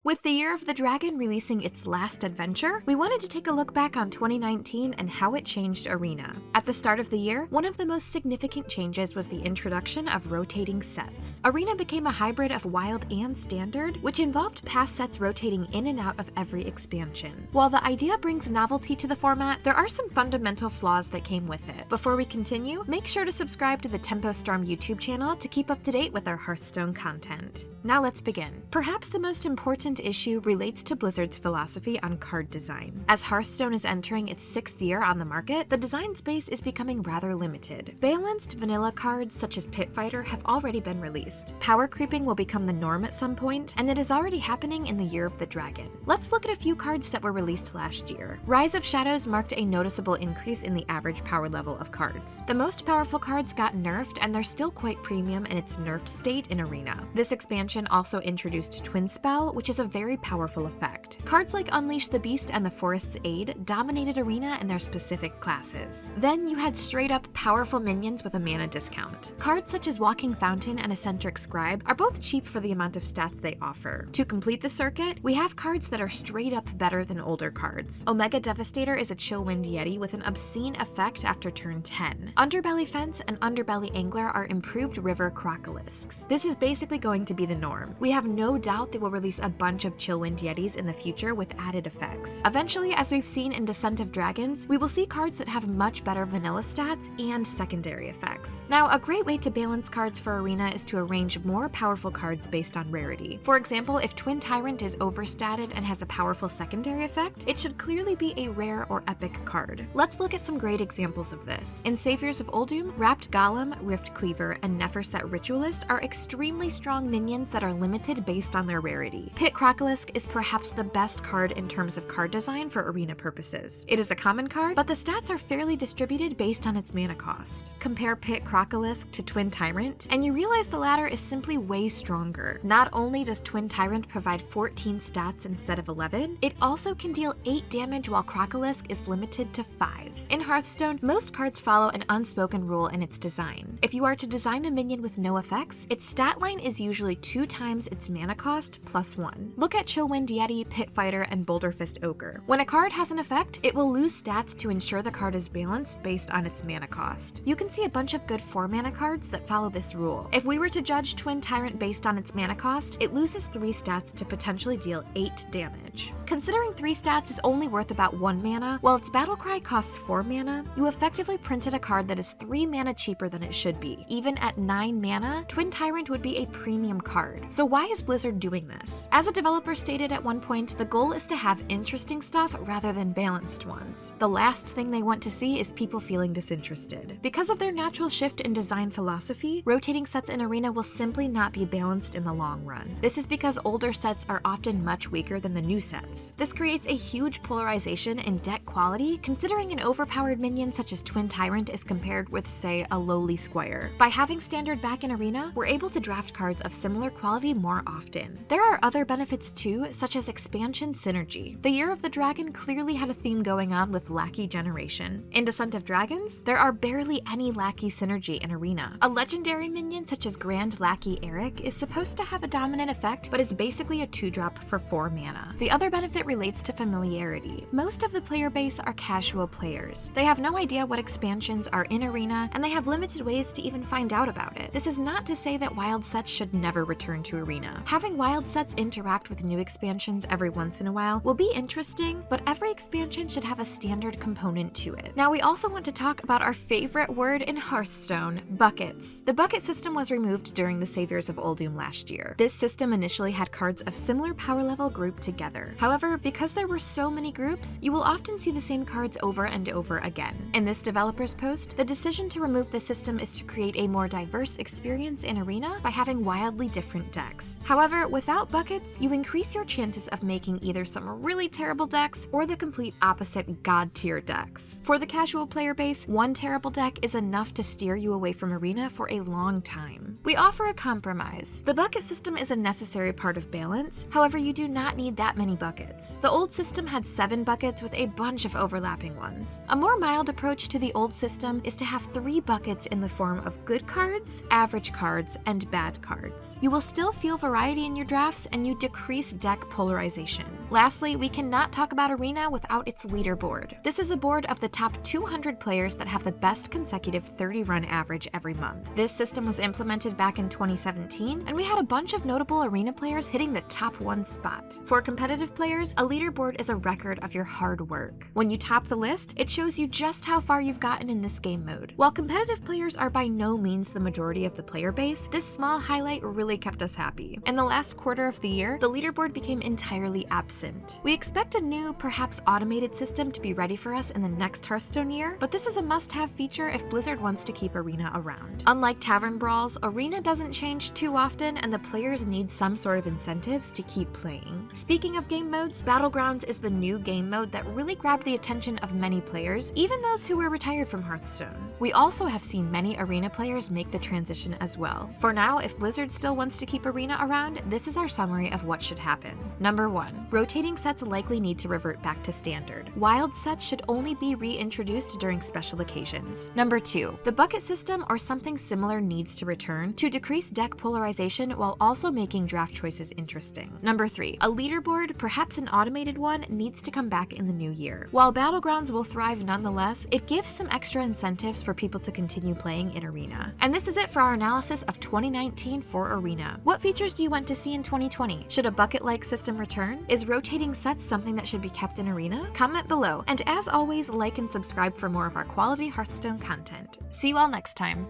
With the Year of the Dragon releasing its last adventure, we wanted to take a look back on 2019 and how it changed Arena. At the start of the year, one of the most significant changes was the introduction of rotating sets. Arena became a hybrid of Wild and Standard, which involved past sets rotating in and out of every expansion. While the idea brings novelty to the format, there are some fundamental flaws that came with it. Before we continue, make sure to subscribe to the Tempo Storm YouTube channel to keep up to date with our Hearthstone content. Now let's begin. Perhaps the most important issue relates to Blizzard's philosophy on card design. As Hearthstone is entering its 6th year on the market, the design space is becoming rather limited. Balanced vanilla cards such as Pit Fighter have already been released. Power creeping will become the norm at some point, and it is already happening in the Year of the Dragon. Let's look at a few cards that were released last year. Rise of Shadows marked a noticeable increase in the average power level of cards. The most powerful cards got nerfed, and they're still quite premium in its nerfed state in Arena. This expansion also introduced Twin Spell, which is a very powerful effect. Cards like Unleash the Beast and the Forest's Aid dominated Arena in their specific classes. Then you had straight up powerful minions with a mana discount. Cards such as Walking Fountain and Eccentric Scribe are both cheap for the amount of stats they offer. To complete the circuit, we have cards that are straight up better than older cards. Omega Devastator is a Chillwind Yeti with an obscene effect after turn 10. Underbelly Fence and Underbelly Angler are improved river crocolisks. This is basically going to be the norm. We have no doubt they will release a bunch of Chillwind Yetis in the future with added effects. Eventually, as we've seen in Descent of Dragons, we will see cards that have much better vanilla stats and secondary effects. Now, a great way to balance cards for Arena is to arrange more powerful cards based on rarity. For example, if Twin Tyrant is overstatted and has a powerful secondary effect, it should clearly be a rare or epic card. Let's look at some great examples of this. In Saviors of Uldum, Wrapped Golem, Rift Cleaver, and Neferset Ritualist are extremely strong minions that are limited based on their rarity. Pit Crocolisk is perhaps the best card in terms of card design for Arena purposes. It is a common card, but the stats are fairly distributed based on its mana cost. Compare Pit Crocolisk to Twin Tyrant, and you realize the latter is simply way stronger. Not only does Twin Tyrant provide 14 stats instead of 11, it also can deal 8 damage while Crocolisk is limited to 5. In Hearthstone, most cards follow an unspoken rule in its design. If you are to design a minion with no effects, its stat line is usually 2 times its mana cost plus 1. Look at Chillwind Yeti, Pit Fighter, and Boulderfist Ogre. When a card has an effect, it will lose stats to ensure the card is balanced based on its mana cost. You can see a bunch of good 4-mana cards that follow this rule. If we were to judge Twin Tyrant based on its mana cost, it loses 3 stats to potentially deal 8 damage. Considering 3 stats is only worth about 1 mana, while its Battlecry costs 4 mana, you effectively printed a card that is 3 mana cheaper than it should be. Even at 9 mana, Twin Tyrant would be a premium card. So why is Blizzard doing this? As a developer stated at one point, the goal is to have interesting stuff rather than balanced ones. The last thing they want to see is people feeling disinterested. Because of their natural shift in design philosophy, rotating sets in Arena will simply not be balanced in the long run. This is because older sets are often much weaker than the new sets. This creates a huge polarization in deck quality, considering an overpowered minion such as Twin Tyrant is compared with, say, a lowly Squire. By having Standard back in Arena, we're able to draft cards of similar quality more often. There are other benefits too, such as expansion synergy. The Year of the Dragon clearly had a theme going on with Lackey generation. In Descent of Dragons, there are barely any Lackey synergy in Arena. A legendary minion such as Grand Lackey Eric is supposed to have a dominant effect, but is basically a 2-drop for 4 mana. The other benefit relates to familiarity. Most of the player base are casual players. They have no idea what expansions are in Arena, and they have limited ways to even find out about it. This is not to say that wild sets should never return to Arena. Having wild sets interact with new expansions every once in a while will be interesting, but every expansion should have a standard component to it. Now we also want to talk about our favorite word in Hearthstone, buckets. The bucket system was removed during the Saviors of Uldum last year. This system initially had cards of similar power level grouped together. However, because there were so many groups, you will often see the same cards over and over again. In this developer's post, the decision to remove the system is to create a more diverse experience in Arena by having wildly different decks. However, without buckets, you increase your chances of making either some really terrible decks or the complete opposite god tier decks. For the casual player base, one terrible deck is enough to steer you away from Arena for a long time. We offer a compromise. The bucket system is a necessary part of balance, however you do not need that many buckets. The old system had 7 buckets with a bunch of overlapping ones. A more mild approach to the old system is to have 3 buckets in the form of good cards, average cards, and bad cards. You will still feel variety in your drafts, and you decrease decrease deck polarization. Lastly, we cannot talk about Arena without its leaderboard. This is a board of the top 200 players that have the best consecutive 30-run average every month. This system was implemented back in 2017, and we had a bunch of notable Arena players hitting the top 1 spot. For competitive players, a leaderboard is a record of your hard work. When you top the list, it shows you just how far you've gotten in this game mode. While competitive players are by no means the majority of the player base, this small highlight really kept us happy. In the last quarter of the year, the leaderboard became entirely absent. We expect a new, perhaps automated system to be ready for us in the next Hearthstone year, but this is a must-have feature if Blizzard wants to keep Arena around. Unlike Tavern Brawls, Arena doesn't change too often, and the players need some sort of incentives to keep playing. Speaking of game modes, Battlegrounds is the new game mode that really grabbed the attention of many players, even those who were retired from Hearthstone. We also have seen many Arena players make the transition as well. For now, if Blizzard still wants to keep Arena around, this is our summary of what should happen. Number 1. Rotating sets likely need to revert back to standard. Wild sets should only be reintroduced during special occasions. Number 2. The bucket system or something similar needs to return to decrease deck polarization while also making draft choices interesting. Number 3. A leaderboard, perhaps an automated one, needs to come back in the new year. While Battlegrounds will thrive nonetheless, it gives some extra incentives for people to continue playing in Arena. And this is it for our analysis of 2019 for Arena. What features do you want to see in 2020? Should a bucket-like system return? Is rotating sets something that should be kept in Arena? Comment below, and as always, like and subscribe for more of our quality Hearthstone content. See you all next time.